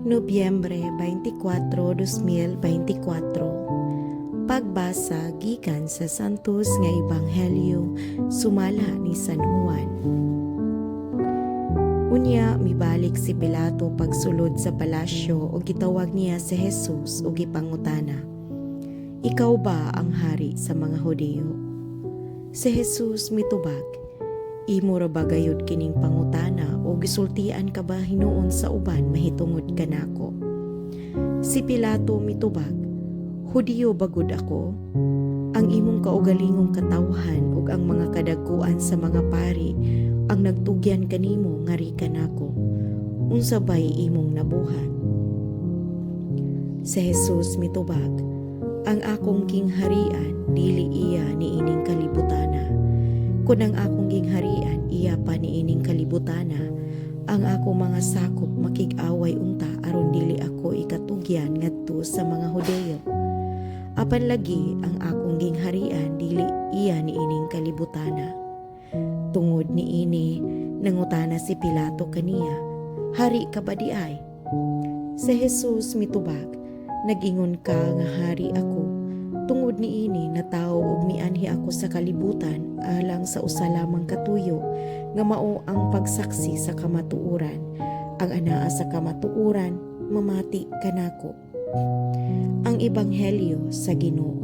Nobyembre 24, 2024. Pagbasa gikan sa Santos nga Ebanghelyo sumala ni San Juan. Unya mibalik si Pilato pagsulod sa palasyo ug gitawag niya si Jesus ug gipangutana, "Ikaw ba ang hari sa mga Hudiyo?" Si Jesus mitubag, "Imo ra ba gayud kining pangutana o gisultian ka ba hinuon sa uban mahitungod kanako?" Si Pilato mitubag, "Hudiyo bagud ako? Ang imong kaugalingong katawhan ug ang mga kadagkuan sa mga pari ang nagtugyan kanimo ngari kanako. Unsa bay imong nabuhat?" Si Jesus mitubag, "Ang akong gingharian dili iya niining kalibutana. Kung ang akong gingharian iya pa niining kalibutana, ang ako mga sakop makig-away unta aron dili ako ikatugyan ngadto sa mga Hudiyo. Apan lagi ang akong gingharian dili iya niining kalibutana." Tungod niini nangutana si Pilato kaniya, "Hari ka ba di ay?" Si Jesus mitubag, "Nag-ingon ka nga hari ako. Tungod niini natawo ug mianhi ako sa kalibutan alang sa usa lamang katuyo nga mao ang pagsaksi sa kamatuoran. Ang anaa sa kamatuoran mamati kanako." Ang Ebanghelyo sa Ginoo.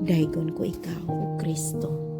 Daygon ko ikaw, O Kristo.